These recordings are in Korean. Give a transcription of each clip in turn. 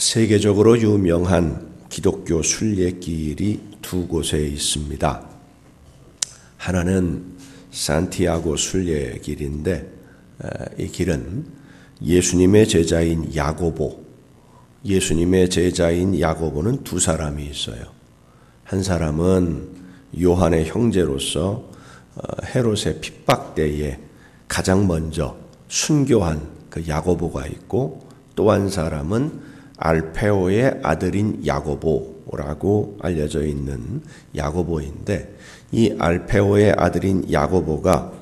세계적으로 유명한 기독교 순례길이 두 곳에 있습니다. 하나는 산티아고 순례길인데 이 길은 예수님의 제자인 야고보는 두 사람이 있어요. 한 사람은 요한의 형제로서 헤롯의 핍박 때에 가장 먼저 순교한 그 야고보가 있고, 또 한 사람은 알페오의 아들인 야고보라고 알려져 있는 야고보인데, 이 알페오의 아들인 야고보가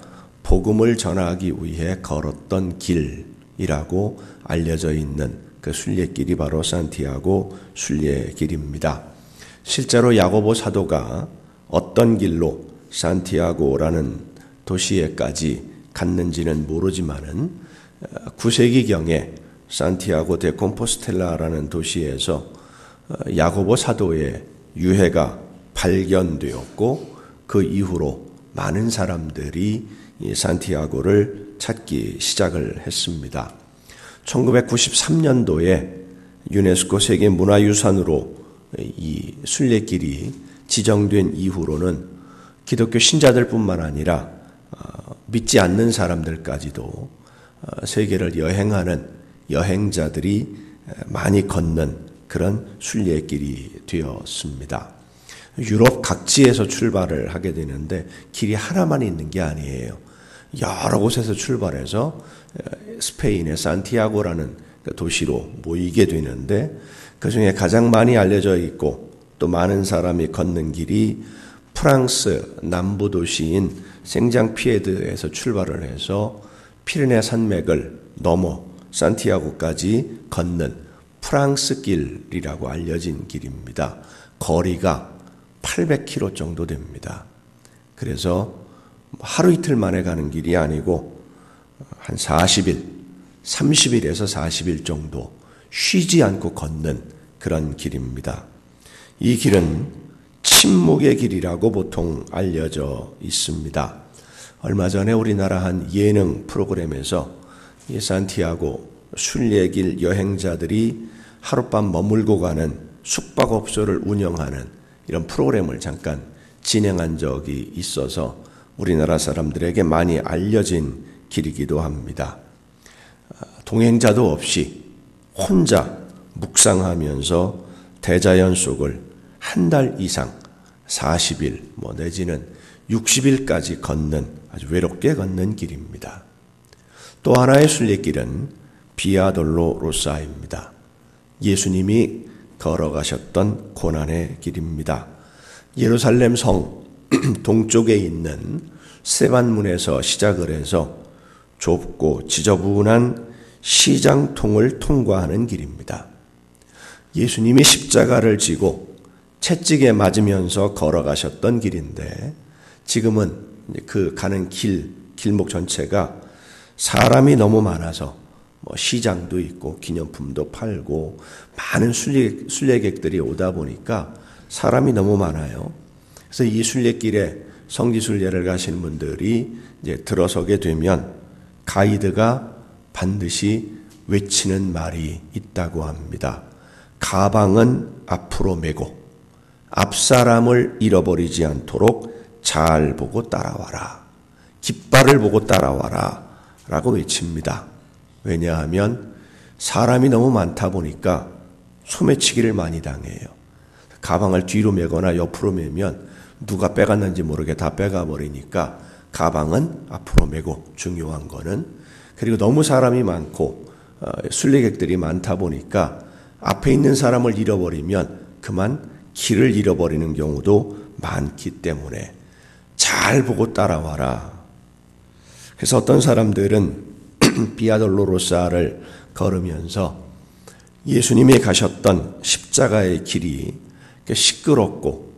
복음을 전하기 위해 걸었던 길이라고 알려져 있는 그 순례길이 바로 산티아고 순례길입니다. 실제로 야고보 사도가 어떤 길로 산티아고라는 도시에까지 갔는지는 모르지만은 9세기경에 산티아고 데 콤포스텔라라는 도시에서 야고보 사도의 유해가 발견되었고, 그 이후로 많은 사람들이 이 산티아고를 찾기 시작을 했습니다. 1993년도에 유네스코 세계문화유산으로 이 순례길이 지정된 이후로는 기독교 신자들뿐만 아니라 믿지 않는 사람들까지도 세계를 여행하는 여행자들이 많이 걷는 그런 순례길이 되었습니다. 유럽 각지에서 출발을 하게 되는데 길이 하나만 있는 게 아니에요. 여러 곳에서 출발해서 스페인의 산티아고라는 도시로 모이게 되는데, 그중에 가장 많이 알려져 있고 또 많은 사람이 걷는 길이 프랑스 남부 도시인 생장피에드에서 출발을 해서 피레네 산맥을 넘어 산티아고까지 걷는 프랑스 길이라고 알려진 길입니다. 거리가 800km 정도 됩니다. 그래서 하루 이틀 만에 가는 길이 아니고 한 30일에서 40일 정도 쉬지 않고 걷는 그런 길입니다. 이 길은 침묵의 길이라고 보통 알려져 있습니다. 얼마 전에 우리나라 한 예능 프로그램에서 이 산티아고 순례길 여행자들이 하룻밤 머물고 가는 숙박업소를 운영하는 이런 프로그램을 잠깐 진행한 적이 있어서 우리나라 사람들에게 많이 알려진 길이기도 합니다. 동행자도 없이 혼자 묵상하면서 대자연 속을 한 달 이상 40일 내지는 60일까지 걷는, 아주 외롭게 걷는 길입니다. 또 하나의 순례길은 비아 돌로로사입니다. 예수님이 걸어가셨던 고난의 길입니다. 예루살렘 성 동쪽에 있는 세반문에서 시작을 해서 좁고 지저분한 시장통을 통과하는 길입니다. 예수님이 십자가를 지고 채찍에 맞으면서 걸어가셨던 길인데, 지금은 그 가는 길목 전체가 사람이 너무 많아서 시장도 있고 기념품도 팔고 많은 순례객들이 오다 보니까 사람이 너무 많아요. 그래서 이 순례길에 성지순례를 가시는 분들이 이제 들어서게 되면 가이드가 반드시 외치는 말이 있다고 합니다. 가방은 앞으로 메고 앞사람을 잃어버리지 않도록 잘 보고 따라와라. 깃발을 보고 따라와라 라고 외칩니다. 왜냐하면 사람이 너무 많다 보니까 소매치기를 많이 당해요. 가방을 뒤로 메거나 옆으로 메면 누가 빼갔는지 모르게 다 빼가 버리니까 가방은 앞으로 메고, 중요한 거는. 그리고 너무 사람이 많고 순례객들이 많다 보니까 앞에 있는 사람을 잃어버리면 그만 길을 잃어버리는 경우도 많기 때문에 잘 보고 따라와라. 그래서 어떤 사람들은 비아돌로로사를 걸으면서 예수님이 가셨던 십자가의 길이 시끄럽고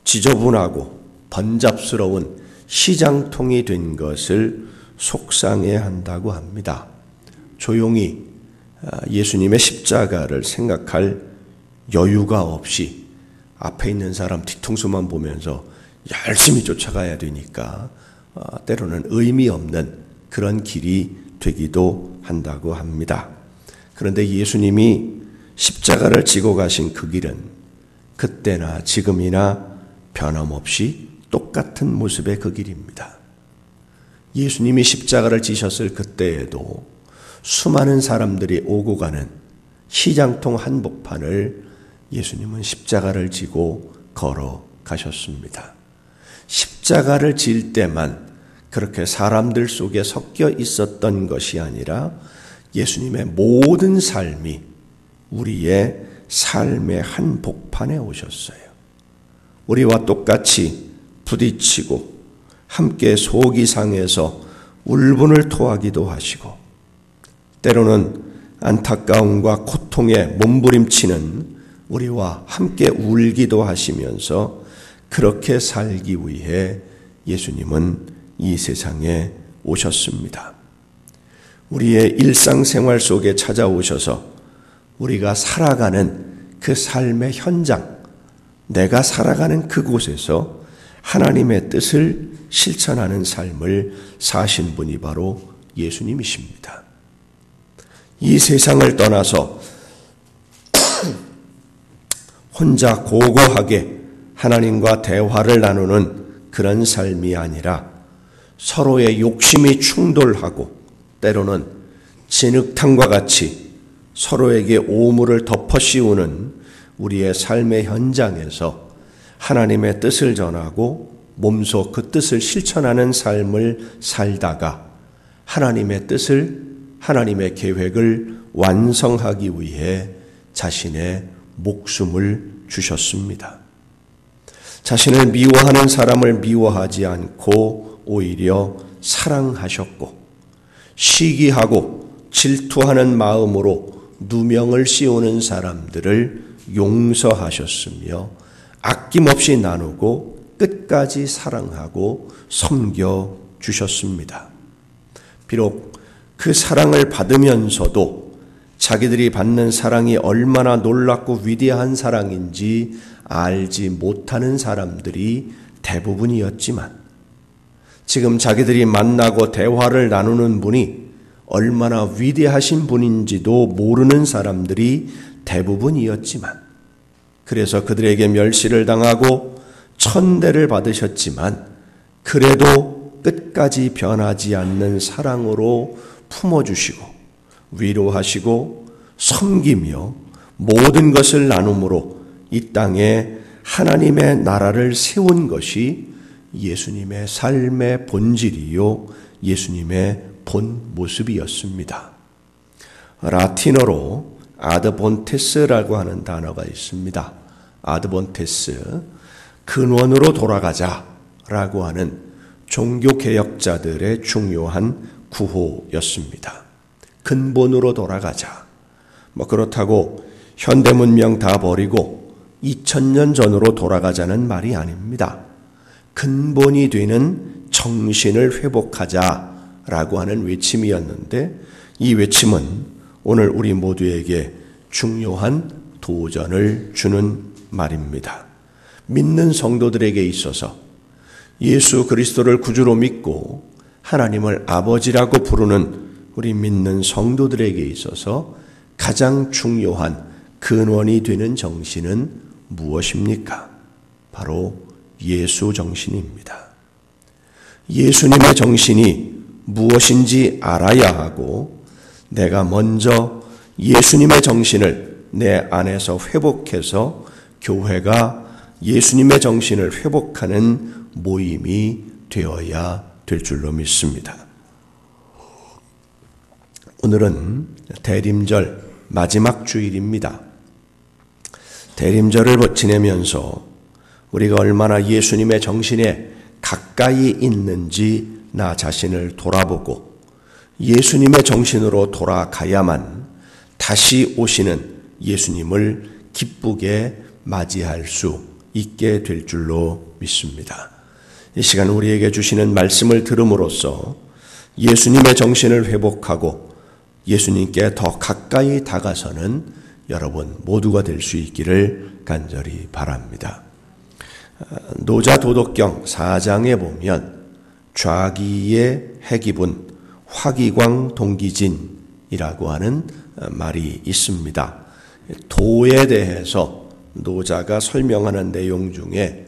지저분하고 번잡스러운 시장통이 된 것을 속상해한다고 합니다. 조용히 예수님의 십자가를 생각할 여유가 없이 앞에 있는 사람 뒤통수만 보면서 열심히 쫓아가야 되니까 때로는 의미 없는 그런 길이 되기도 한다고 합니다. 그런데 예수님이 십자가를 지고 가신 그 길은 그때나 지금이나 변함없이 똑같은 모습의 그 길입니다. 예수님이 십자가를 지셨을 그때에도 수많은 사람들이 오고 가는 시장통 한복판을 예수님은 십자가를 지고 걸어가셨습니다. 십자가를 질 때만 그렇게 사람들 속에 섞여 있었던 것이 아니라 예수님의 모든 삶이 우리의 삶의 한복판에 오셨어요. 우리와 똑같이 부딪히고 함께 속이 상해서 울분을 토하기도 하시고 때로는 안타까움과 고통에 몸부림치는 우리와 함께 울기도 하시면서 그렇게 살기 위해 예수님은 이 세상에 오셨습니다. 우리의 일상생활 속에 찾아오셔서 우리가 살아가는 그 삶의 현장, 내가 살아가는 그곳에서 하나님의 뜻을 실천하는 삶을 사신 분이 바로 예수님이십니다. 이 세상을 떠나서 혼자 고고하게 하나님과 대화를 나누는 그런 삶이 아니라 서로의 욕심이 충돌하고 때로는 진흙탕과 같이 서로에게 오물을 덮어 씌우는 우리의 삶의 현장에서 하나님의 뜻을 전하고 몸소 그 뜻을 실천하는 삶을 살다가 하나님의 뜻을, 하나님의 계획을 완성하기 위해 자신의 목숨을 주셨습니다. 자신을 미워하는 사람을 미워하지 않고 오히려 사랑하셨고 시기하고 질투하는 마음으로 누명을 씌우는 사람들을 용서하셨으며 아낌없이 나누고 끝까지 사랑하고 섬겨 주셨습니다. 비록 그 사랑을 받으면서도 자기들이 받는 사랑이 얼마나 놀랍고 위대한 사랑인지 알지 못하는 사람들이 대부분이었지만 지금 자기들이 만나고 대화를 나누는 분이 얼마나 위대하신 분인지도 모르는 사람들이 대부분이었지만 그래서 그들에게 멸시를 당하고 천대를 받으셨지만 그래도 끝까지 변하지 않는 사랑으로 품어주시고 위로하시고 섬기며 모든 것을 나눔으로 이 땅에 하나님의 나라를 세운 것이 예수님의 삶의 본질이요 예수님의 본 모습이었습니다. 라틴어로 아드본테스라고 하는 단어가 있습니다. 아드본테스, 근원으로 돌아가자라고 하는 종교개혁자들의 중요한 구호였습니다. 근본으로 돌아가자. 그렇다고 현대문명 다 버리고 2000년 전으로 돌아가자는 말이 아닙니다. 근본이 되는 정신을 회복하자라고 하는 외침이었는데 이 외침은 오늘 우리 모두에게 중요한 도전을 주는 말입니다. 믿는 성도들에게 있어서 예수 그리스도를 구주로 믿고 하나님을 아버지라고 부르는 우리 믿는 성도들에게 있어서 가장 중요한 근원이 되는 정신은 무엇입니까? 바로 예수 정신입니다. 예수님의 정신이 무엇인지 알아야 하고 내가 먼저 예수님의 정신을 내 안에서 회복해서 교회가 예수님의 정신을 회복하는 모임이 되어야 될 줄로 믿습니다. 오늘은 대림절 마지막 주일입니다. 대림절을 지내면서 우리가 얼마나 예수님의 정신에 가까이 있는지 나 자신을 돌아보고 예수님의 정신으로 돌아가야만 다시 오시는 예수님을 기쁘게 맞이할 수 있게 될 줄로 믿습니다. 이 시간 우리에게 주시는 말씀을 들음으로써 예수님의 정신을 회복하고 예수님께 더 가까이 다가서는 여러분 모두가 될 수 있기를 간절히 바랍니다. 노자도덕경 4장에 보면 좌기의 해기분 화기광 동기진이라고 하는 말이 있습니다. 도에 대해서 노자가 설명하는 내용 중에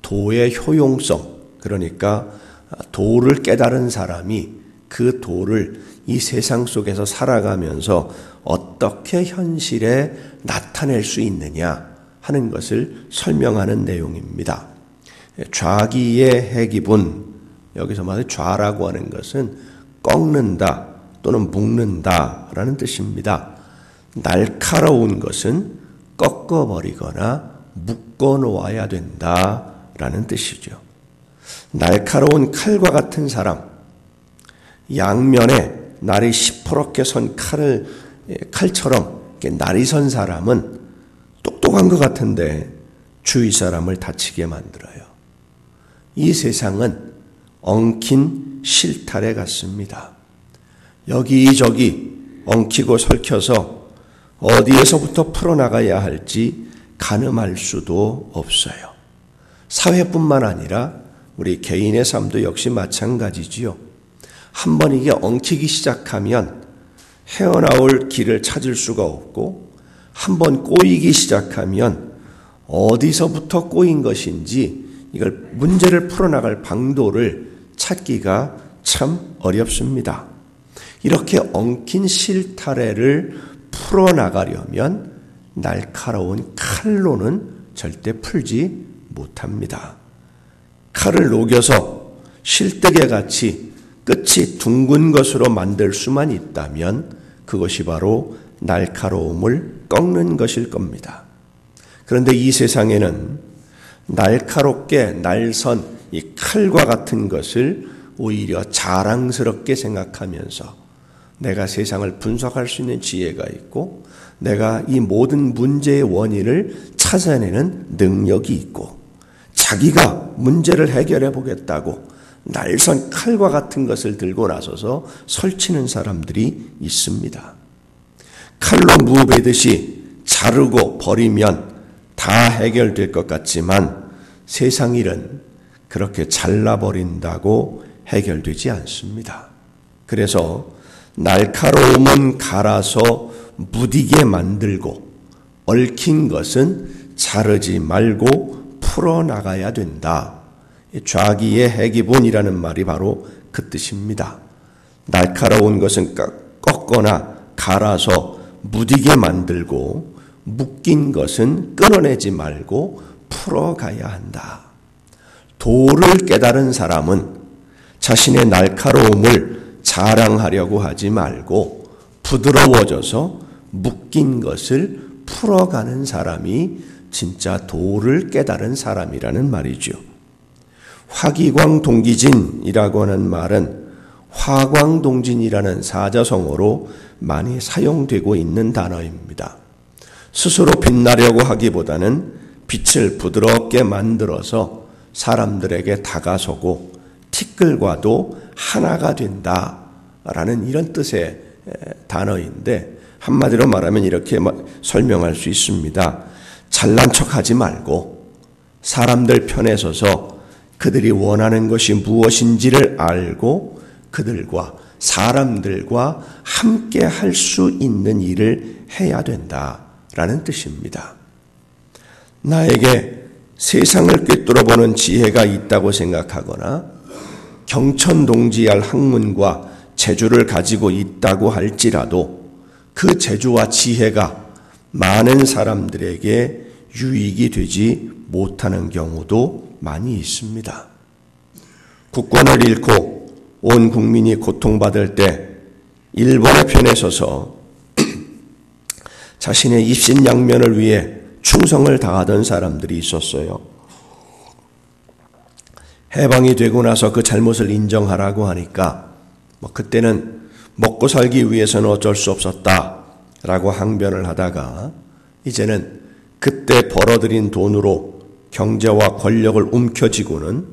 도의 효용성, 그러니까 도를 깨달은 사람이 그 도를 이 세상 속에서 살아가면서 어떻게 현실에 나타낼 수 있느냐 하는 것을 설명하는 내용입니다. 좌기의 해기분, 여기서 말해 좌라고 하는 것은 꺾는다 또는 묶는다라는 뜻입니다. 날카로운 것은 꺾어버리거나 묶어놓아야 된다라는 뜻이죠. 날카로운 칼과 같은 사람, 양면에 날이 시퍼렇게 선 칼처럼 날이 선 사람은 똑똑한 것 같은데 주위 사람을 다치게 만들어요. 이 세상은 엉킨 실타래 같습니다. 여기저기 엉키고 설켜서 어디에서부터 풀어나가야 할지 가늠할 수도 없어요. 사회뿐만 아니라 우리 개인의 삶도 역시 마찬가지지요. 한번 이게 엉키기 시작하면 헤어나올 길을 찾을 수가 없고, 한번 꼬이기 시작하면 어디서부터 꼬인 것인지 이걸 문제를 풀어나갈 방도를 찾기가 참 어렵습니다. 이렇게 엉킨 실타래를 풀어나가려면 날카로운 칼로는 절대 풀지 못합니다. 칼을 녹여서 실뜨개 같이 끝이 둥근 것으로 만들 수만 있다면 그것이 바로 날카로움을 꺾는 것일 겁니다. 그런데 이 세상에는 날카롭게 날선 이 칼과 같은 것을 오히려 자랑스럽게 생각하면서 내가 세상을 분석할 수 있는 지혜가 있고 내가 이 모든 문제의 원인을 찾아내는 능력이 있고 자기가 문제를 해결해 보겠다고 날선 칼과 같은 것을 들고 나서서 설치는 사람들이 있습니다. 칼로 무 베듯이 자르고 버리면 다 해결될 것 같지만 세상 일은 그렇게 잘라버린다고 해결되지 않습니다. 그래서 날카로움은 갈아서 무디게 만들고 얽힌 것은 자르지 말고 풀어나가야 된다. 좌기의 해기본이라는 말이 바로 그 뜻입니다. 날카로운 것은 꺾거나 갈아서 무디게 만들고 묶인 것은 끊어내지 말고 풀어가야 한다. 도를 깨달은 사람은 자신의 날카로움을 자랑하려고 하지 말고 부드러워져서 묶인 것을 풀어가는 사람이 진짜 도를 깨달은 사람이라는 말이죠. 화기광동기진이라고 하는 말은 화광동진이라는 사자성어로 많이 사용되고 있는 단어입니다. 스스로 빛나려고 하기보다는 빛을 부드럽게 만들어서 사람들에게 다가서고 티끌과도 하나가 된다라는 이런 뜻의 단어인데 한마디로 말하면 이렇게 설명할 수 있습니다. 잘난 척하지 말고 사람들 편에 서서 그들이 원하는 것이 무엇인지를 알고 그들과 사람들과 함께 할 수 있는 일을 해야 된다라는 뜻입니다. 나에게 세상을 꿰뚫어보는 지혜가 있다고 생각하거나 경천동지할 학문과 재주를 가지고 있다고 할지라도 그 재주와 지혜가 많은 사람들에게 유익이 되지 못하는 경우도 많이 있습니다. 국권을 잃고 온 국민이 고통받을 때 일본의 편에 서서 자신의 입신양면을 위해 충성을 다하던 사람들이 있었어요. 해방이 되고 나서 그 잘못을 인정하라고 하니까 그때는 먹고 살기 위해서는 어쩔 수 없었다라고 항변을 하다가 이제는 그때 벌어들인 돈으로 경제와 권력을 움켜쥐고는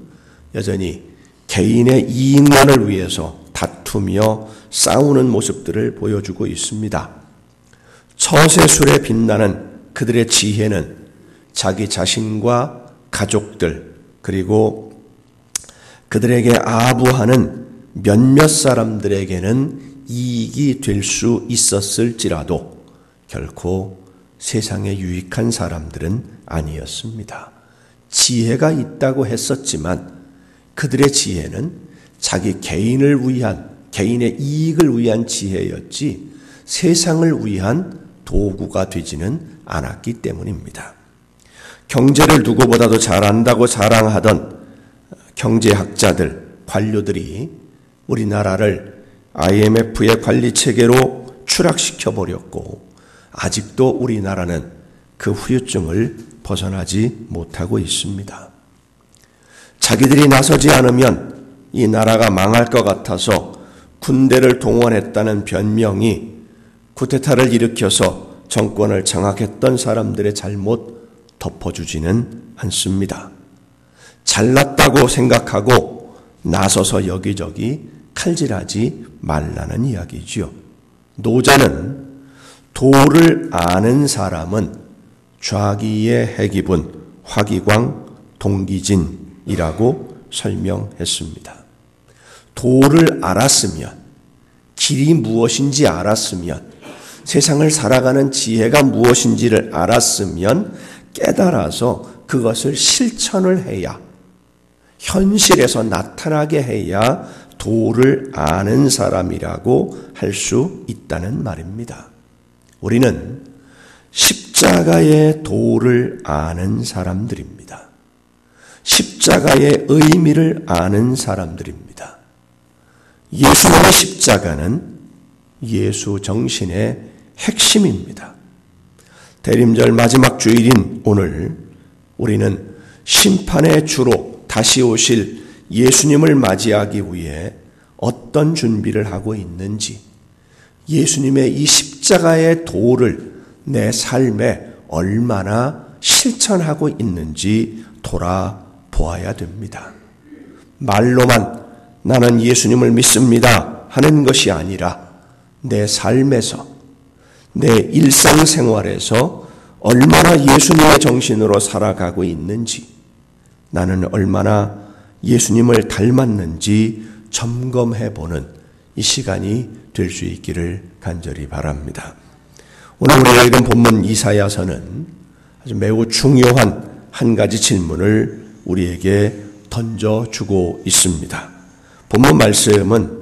여전히 개인의 이익만을 위해서 다투며 싸우는 모습들을 보여주고 있습니다. 처세술에 빛나는 그들의 지혜는 자기 자신과 가족들 그리고 그들에게 아부하는 몇몇 사람들에게는 이익이 될 수 있었을지라도 결코 세상에 유익한 사람들은 아니었습니다. 지혜가 있다고 했었지만 그들의 지혜는 자기 개인을 위한, 개인의 이익을 위한 지혜였지 세상을 위한 도구가 되지는 않았기 때문입니다. 경제를 누구보다도 잘한다고 자랑하던 경제학자들, 관료들이 우리나라를 IMF의 관리체계로 추락시켜버렸고 아직도 우리나라는 그 후유증을 벗어나지 못하고 있습니다. 자기들이 나서지 않으면 이 나라가 망할 것 같아서 군대를 동원했다는 변명이 쿠데타를 일으켜서 정권을 장악했던 사람들의 잘못 덮어주지는 않습니다. 잘났다고 생각하고 나서서 여기저기 칼질하지 말라는 이야기지요. 노자는 도를 아는 사람은 좌기의 해기분, 화기광, 동기진이라고 설명했습니다. 도를 알았으면, 길이 무엇인지 알았으면, 세상을 살아가는 지혜가 무엇인지를 알았으면 깨달아서 그것을 실천을 해야, 현실에서 나타나게 해야 도를 아는 사람이라고 할 수 있다는 말입니다. 우리는 십자가의 도를 아는 사람들입니다. 십자가의 의미를 아는 사람들입니다. 예수님의 십자가는 예수 정신의 핵심입니다. 대림절 마지막 주일인 오늘 우리는 심판의 주로 다시 오실 예수님을 맞이하기 위해 어떤 준비를 하고 있는지, 예수님의 이 십자가의 도를 내 삶에 얼마나 실천하고 있는지 돌아보아야 됩니다. 말로만 나는 예수님을 믿습니다 하는 것이 아니라 내 삶에서, 내 일상생활에서 얼마나 예수님의 정신으로 살아가고 있는지, 나는 얼마나 예수님을 닮았는지 점검해보는 이 시간이 될 수 있기를 간절히 바랍니다. 오늘 우리가 읽은 본문 이사야서는 아주 매우 중요한 한 가지 질문을 우리에게 던져주고 있습니다. 본문 말씀은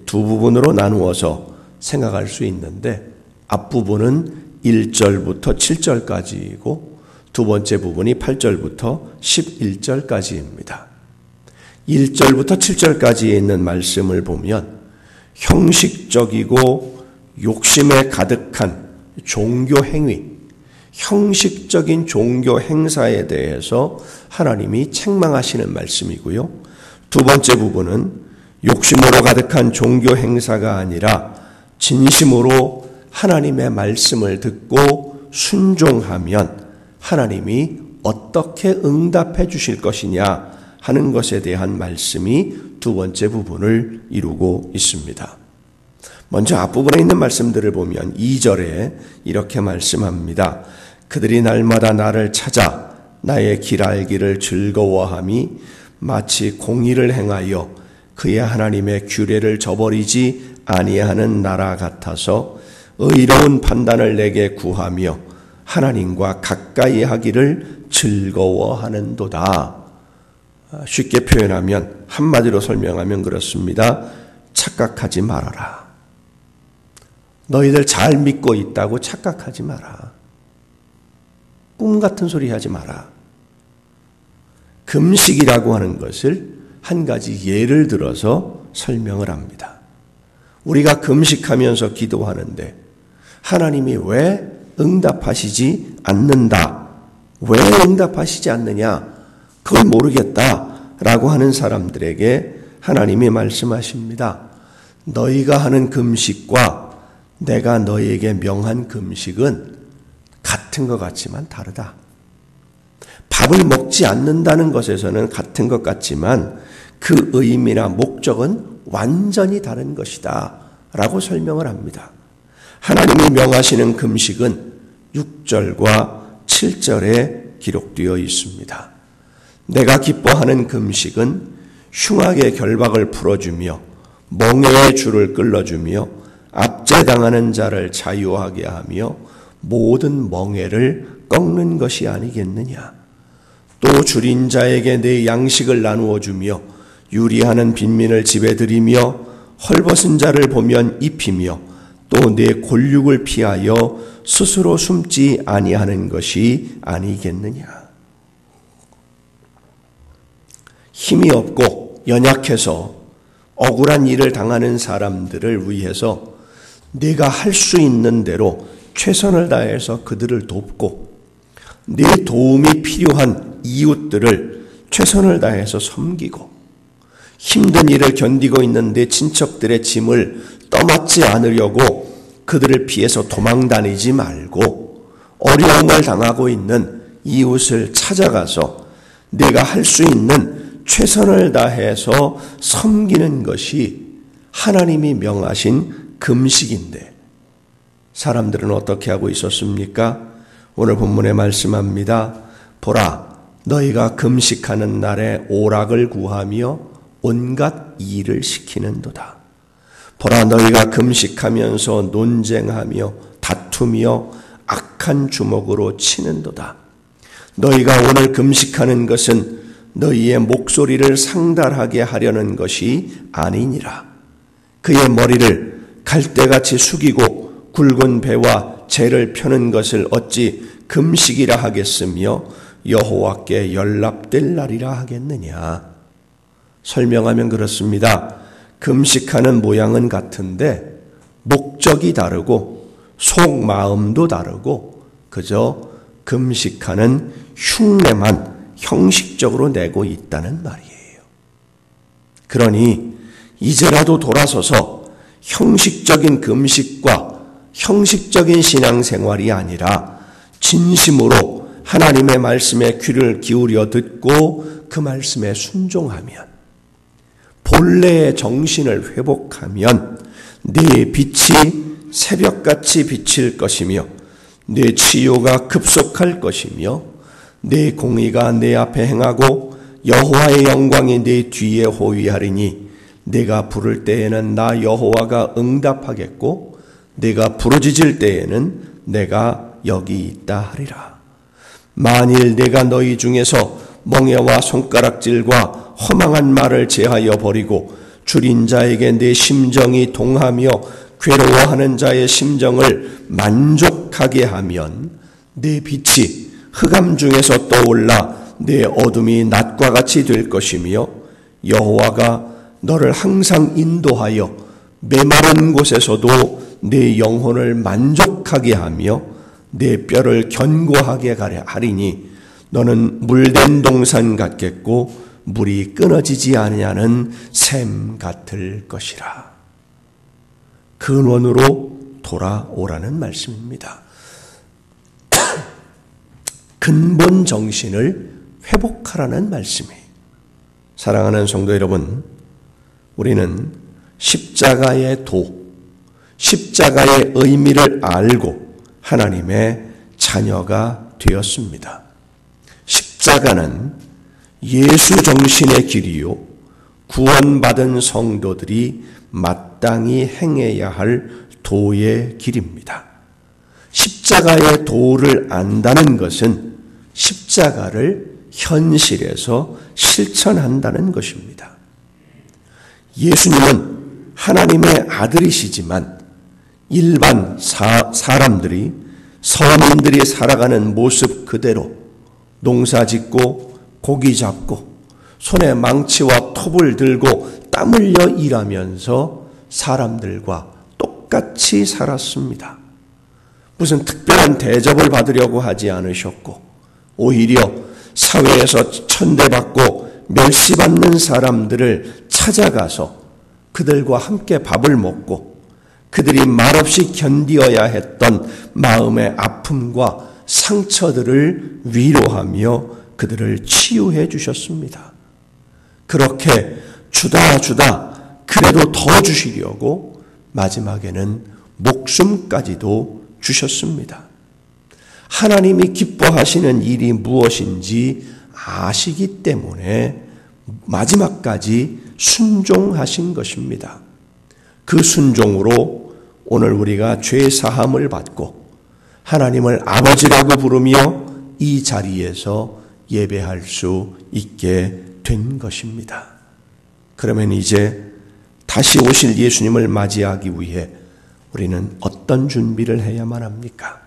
두 부분으로 나누어서 생각할 수 있는데 앞부분은 1절부터 7절까지이고 두 번째 부분이 8절부터 11절까지입니다. 1절부터 7절까지에 있는 말씀을 보면 형식적이고 욕심에 가득한 종교 행위, 형식적인 종교 행사에 대해서 하나님이 책망하시는 말씀이고요. 두 번째 부분은 욕심으로 가득한 종교 행사가 아니라 진심으로 하나님의 말씀을 듣고 순종하면 하나님이 어떻게 응답해 주실 것이냐 하는 것에 대한 말씀이 두 번째 부분을 이루고 있습니다. 먼저 앞부분에 있는 말씀들을 보면 2절에 이렇게 말씀합니다. 그들이 날마다 나를 찾아 나의 길 알기를 즐거워함이 마치 공의를 행하여 그의 하나님의 규례를 저버리지 아니하는 나라 같아서 의로운 판단을 내게 구하며 하나님과 가까이 하기를 즐거워하는도다. 쉽게 표현하면, 한마디로 설명하면 그렇습니다. 착각하지 말아라. 너희들 잘 믿고 있다고 착각하지 마라. 꿈 같은 소리 하지 마라. 금식이라고 하는 것을 한 가지 예를 들어서 설명을 합니다. 우리가 금식하면서 기도하는데 하나님이 왜 응답하시지 않는다, 왜 응답하시지 않느냐, 그걸 모르겠다라고 하는 사람들에게 하나님이 말씀하십니다. 너희가 하는 금식과 내가 너희에게 명한 금식은 같은 것 같지만 다르다. 밥을 먹지 않는다는 것에서는 같은 것 같지만 그 의미나 목적은 완전히 다른 것이다 라고 설명을 합니다. 하나님이 명하시는 금식은 6절과 7절에 기록되어 있습니다. 내가 기뻐하는 금식은 흉악의 결박을 풀어주며 멍에의 줄을 끌어주며 압제당하는 자를 자유하게 하며 모든 멍에를 꺾는 것이 아니겠느냐. 또 줄인 자에게 내 양식을 나누어 주며 유리하는 빈민을 집에 들이며 헐벗은 자를 보면 입히며 또 내 골육을 피하여 스스로 숨지 아니하는 것이 아니겠느냐. 힘이 없고 연약해서 억울한 일을 당하는 사람들을 위해서 내가 할 수 있는 대로 최선을 다해서 그들을 돕고 내 도움이 필요한 이웃들을 최선을 다해서 섬기고 힘든 일을 견디고 있는 내 친척들의 짐을 떠맡지 않으려고 그들을 피해서 도망다니지 말고 어려움을 당하고 있는 이웃을 찾아가서 내가 할 수 있는 최선을 다해서 섬기는 것이 하나님이 명하신 금식인데 사람들은 어떻게 하고 있었습니까? 오늘 본문에 말씀합니다. 보라, 너희가 금식하는 날에 오락을 구하며 온갖 일을 시키는도다. 보라, 너희가 금식하면서 논쟁하며 다투며 악한 주먹으로 치는도다. 너희가 오늘 금식하는 것은 너희의 목소리를 상달하게 하려는 것이 아니니라. 그의 머리를 갈대같이 숙이고 굵은 배와 재를 펴는 것을 어찌 금식이라 하겠으며 여호와께 연락될 날이라 하겠느냐. 설명하면 그렇습니다. 금식하는 모양은 같은데 목적이 다르고 속마음도 다르고 그저 금식하는 흉내만 형식적으로 내고 있다는 말이에요. 그러니 이제라도 돌아서서 형식적인 금식과 형식적인 신앙생활이 아니라 진심으로 하나님의 말씀에 귀를 기울여 듣고 그 말씀에 순종하면 본래의 정신을 회복하면 네 빛이 새벽같이 비칠 것이며 네 치유가 급속할 것이며 네 공의가 내 앞에 행하고 여호와의 영광이 네 뒤에 호위하리니 내가 부를 때에는 나 여호와가 응답하겠고 내가 부르짖을 때에는 내가 여기 있다 하리라. 만일 내가 너희 중에서 멍에와 손가락질과 허망한 말을 제하여 버리고 줄인 자에게 내 심정이 동하며 괴로워하는 자의 심정을 만족하게 하면 내 빛이 흑암 중에서 떠올라 내 어둠이 낮과 같이 될 것이며 여호와가 너를 항상 인도하여 메마른 곳에서도 내 영혼을 만족하게 하며 내 뼈를 견고하게 하리니 너는 물된 동산 같겠고 물이 끊어지지 아니하는 샘 같을 것이라. 근원으로 돌아오라는 말씀입니다. 근본 정신을 회복하라는 말씀이에요. 사랑하는 성도 여러분, 우리는 십자가의 도, 십자가의 의미를 알고 하나님의 자녀가 되었습니다. 십자가는 예수 정신의 길이요, 구원받은 성도들이 마땅히 행해야 할 도의 길입니다. 십자가의 도를 안다는 것은 십자가를 현실에서 실천한다는 것입니다. 예수님은 하나님의 아들이시지만 일반 사람들이, 서민들이 살아가는 모습 그대로 농사 짓고 고기 잡고 손에 망치와 톱을 들고 땀 흘려 일하면서 사람들과 똑같이 살았습니다. 무슨 특별한 대접을 받으려고 하지 않으셨고 오히려 사회에서 천대받고 멸시받는 사람들을 찾아가서 그들과 함께 밥을 먹고 그들이 말없이 견디어야 했던 마음의 아픔과 상처들을 위로하며 그들을 치유해 주셨습니다. 그렇게 주다 그래도 더 주시려고 마지막에는 목숨까지도 주셨습니다. 하나님이 기뻐하시는 일이 무엇인지 아시기 때문에 마지막까지 순종하신 것입니다. 그 순종으로 오늘 우리가 죄 사함을 받고 하나님을 아버지라고 부르며 이 자리에서 예배할 수 있게 된 것입니다. 그러면 이제 다시 오실 예수님을 맞이하기 위해 우리는 어떤 준비를 해야만 합니까?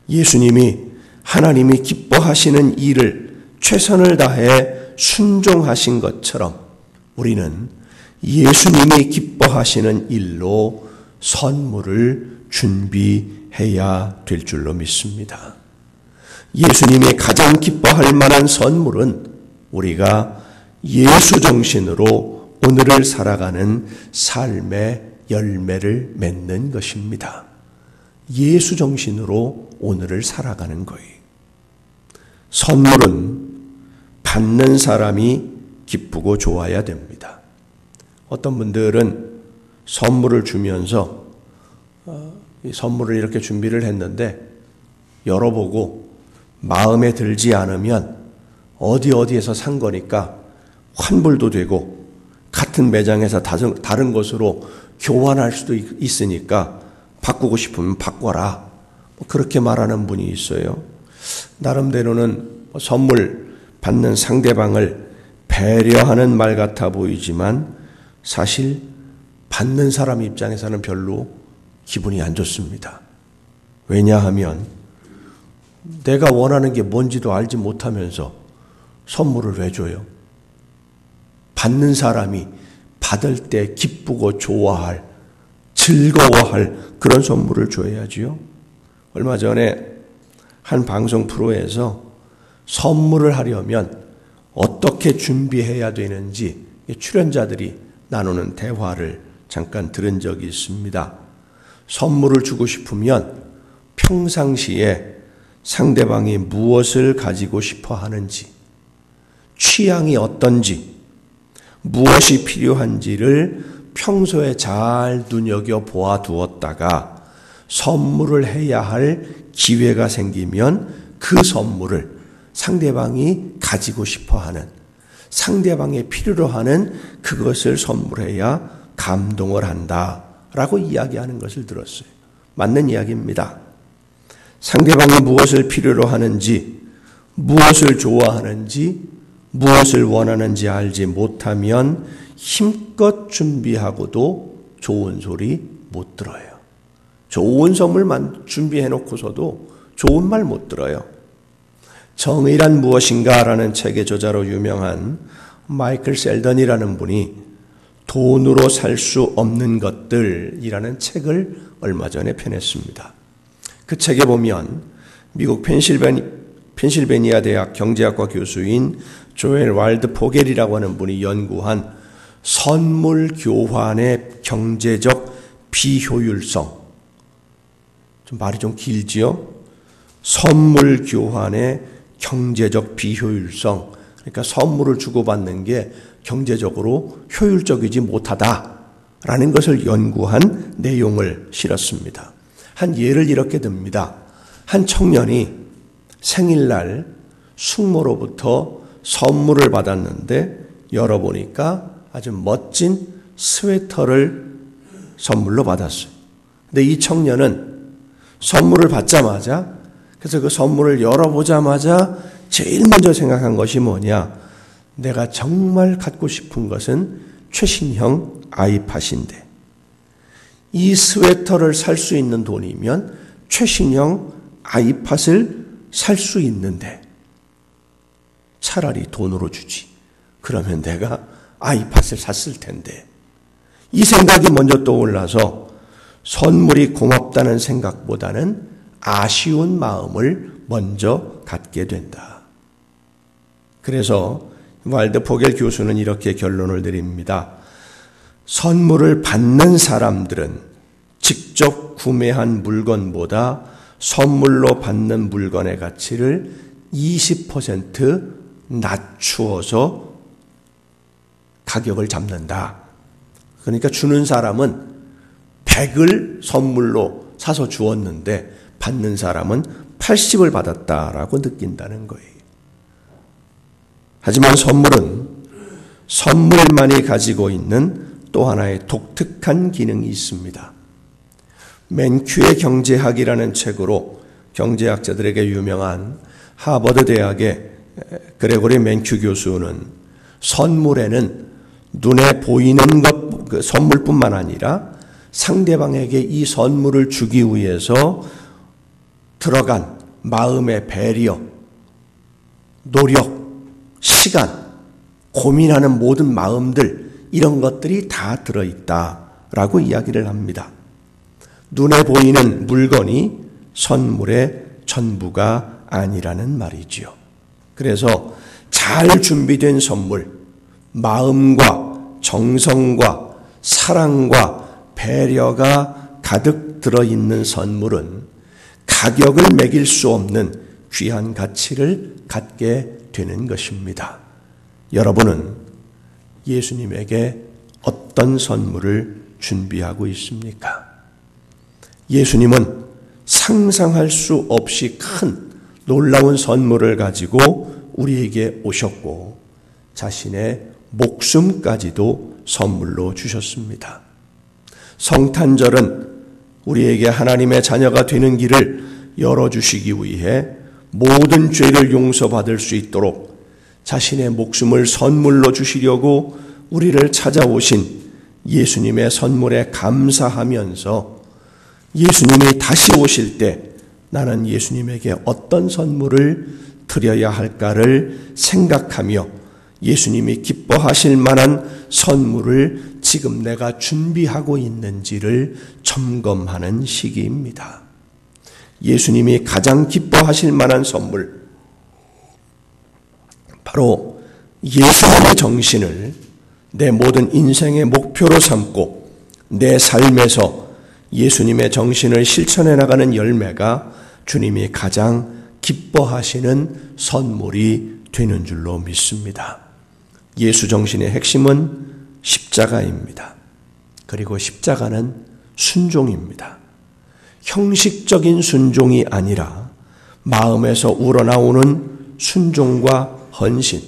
예수님이 하나님이 기뻐하시는 일을 최선을 다해 순종하신 것처럼 우리는 예수님이 기뻐하시는 일로 선물을 준비해야 될 줄로 믿습니다. 예수님이 가장 기뻐할 만한 선물은 우리가 예수 정신으로 오늘을 살아가는 삶의 열매를 맺는 것입니다. 예수 정신으로 오늘을 살아가는 거예요. 선물은 받는 사람이 기쁘고 좋아야 됩니다. 어떤 분들은 선물을 주면서 이 선물을 이렇게 준비를 했는데 열어보고 마음에 들지 않으면 어디에서 산 거니까 환불도 되고 같은 매장에서 다른 것으로 교환할 수도 있으니까 바꾸고 싶으면 바꿔라. 그렇게 말하는 분이 있어요. 나름대로는 선물 받는 상대방을 배려하는 말 같아 보이지만 사실 받는 사람 입장에서는 별로 기분이 안 좋습니다. 왜냐하면 내가 원하는 게 뭔지도 알지 못하면서 선물을 왜 줘요? 받는 사람이 받을 때 기쁘고 좋아할, 즐거워할 그런 선물을 줘야지요. 얼마 전에 한 방송 프로에서 선물을 하려면 어떻게 준비해야 되는지 출연자들이 나누는 대화를 잠깐 들은 적이 있습니다. 선물을 주고 싶으면 평상시에 상대방이 무엇을 가지고 싶어 하는지, 취향이 어떤지, 무엇이 필요한지를 평소에 잘 눈여겨보아 두었다가 선물을 해야 할 기회가 생기면 그 선물을 상대방이 가지고 싶어 하는, 상대방의 필요로 하는 그것을 선물해야 감동을 한다라고 이야기하는 것을 들었어요. 맞는 이야기입니다. 상대방이 무엇을 필요로 하는지, 무엇을 좋아하는지, 무엇을 원하는지 알지 못하면 힘껏 준비하고도 좋은 소리 못 들어요. 좋은 선물만 준비해 놓고서도 좋은 말 못 들어요. 정의란 무엇인가라는 책의 저자로 유명한 마이클 셀던이라는 분이 돈으로 살 수 없는 것들이라는 책을 얼마 전에 펴냈습니다. 그 책에 보면 미국 펜실베니아 대학 경제학과 교수인 조엘 와일드 포겔이라고 하는 분이 연구한 선물 교환의 경제적 비효율성, 좀 말이 좀 길지요? 선물 교환의 경제적 비효율성, 그러니까 선물을 주고받는 게 경제적으로 효율적이지 못하다라는 것을 연구한 내용을 실었습니다. 한 예를 이렇게 듭니다. 한 청년이 생일날 숙모로부터 선물을 받았는데 열어보니까 아주 멋진 스웨터를 선물로 받았어요. 근데 이 청년은 선물을 받자마자, 그래서 그 선물을 열어보자마자 제일 먼저 생각한 것이 뭐냐? 내가 정말 갖고 싶은 것은 최신형 아이팟인데 이 스웨터를 살 수 있는 돈이면 최신형 아이팟을 살 수 있는데 차라리 돈으로 주지. 그러면 내가 아이팟을 샀을 텐데. 이 생각이 먼저 떠올라서 선물이 고맙다는 생각보다는 아쉬운 마음을 먼저 갖게 된다. 그래서 와일드 포겔 교수는 이렇게 결론을 내립니다. 선물을 받는 사람들은 직접 구매한 물건보다 선물로 받는 물건의 가치를 20% 낮추어서 가격을 잡는다. 그러니까 주는 사람은 100을 선물로 사서 주었는데 받는 사람은 80을 받았다라고 느낀다는 거예요. 하지만 선물은 선물만이 가지고 있는 또 하나의 독특한 기능이 있습니다. 맨큐의 경제학이라는 책으로 경제학자들에게 유명한 하버드 대학의 그레고리 맨큐 교수는 선물에는 눈에 보이는 그 선물뿐만 아니라 상대방에게 이 선물을 주기 위해서 들어간 마음의 배려, 노력, 시간, 고민하는 모든 마음들, 이런 것들이 다 들어있다라고 이야기를 합니다. 눈에 보이는 물건이 선물의 전부가 아니라는 말이지요. 그래서 잘 준비된 선물, 마음과 정성과 사랑과 배려가 가득 들어있는 선물은 가격을 매길 수 없는 귀한 가치를 갖게 되는 것입니다. 여러분은 예수님에게 어떤 선물을 준비하고 있습니까? 예수님은 상상할 수 없이 큰 놀라운 선물을 가지고 우리에게 오셨고 자신의 목숨까지도 선물로 주셨습니다. 성탄절은 우리에게 하나님의 자녀가 되는 길을 열어주시기 위해 모든 죄를 용서받을 수 있도록 자신의 목숨을 선물로 주시려고 우리를 찾아오신 예수님의 선물에 감사하면서 예수님이 다시 오실 때 나는 예수님에게 어떤 선물을 드려야 할까를 생각하며 예수님이 기뻐하실 만한 선물을 지금 내가 준비하고 있는지를 점검하는 시기입니다. 예수님이 가장 기뻐하실 만한 선물, 바로 예수님의 정신을 내 모든 인생의 목표로 삼고 내 삶에서 예수님의 정신을 실천해 나가는 열매가 주님이 가장 기뻐하시는 선물이 되는 줄로 믿습니다. 예수 정신의 핵심은 십자가입니다. 그리고 십자가는 순종입니다. 형식적인 순종이 아니라 마음에서 우러나오는 순종과 헌신,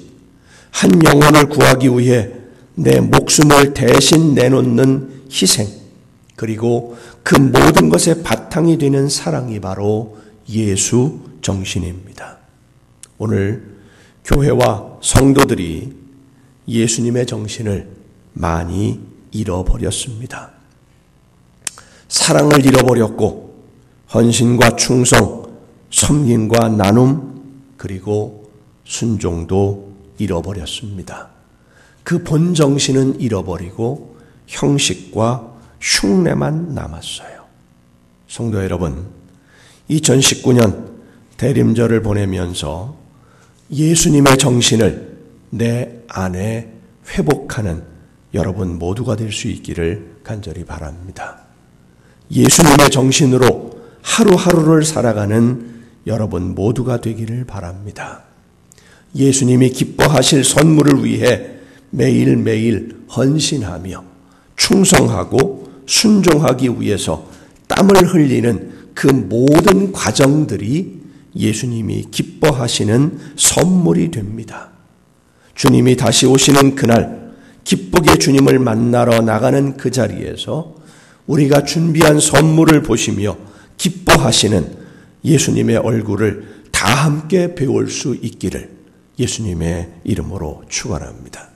한 영혼을 구하기 위해 내 목숨을 대신 내놓는 희생, 그리고 그 모든 것의 바탕이 되는 사랑이 바로 예수 정신입니다. 오늘 교회와 성도들이 예수님의 정신을 많이 잃어버렸습니다. 사랑을 잃어버렸고 헌신과 충성, 섬김과 나눔, 그리고 순종도 잃어버렸습니다. 그 본정신은 잃어버리고 형식과 흉내만 남았어요. 성도 여러분, 2019년 대림절을 보내면서 예수님의 정신을 내 안에 회복하는 여러분 모두가 될 수 있기를 간절히 바랍니다. 예수님의 정신으로 하루하루를 살아가는 여러분 모두가 되기를 바랍니다. 예수님이 기뻐하실 선물을 위해 매일매일 헌신하며 충성하고 순종하기 위해서 땀을 흘리는 그 모든 과정들이 예수님이 기뻐하시는 선물이 됩니다. 주님이 다시 오시는 그날 기쁘게 주님을 만나러 나가는 그 자리에서 우리가 준비한 선물을 보시며 기뻐하시는 예수님의 얼굴을 다 함께 배울 수 있기를 예수님의 이름으로 축원합니다.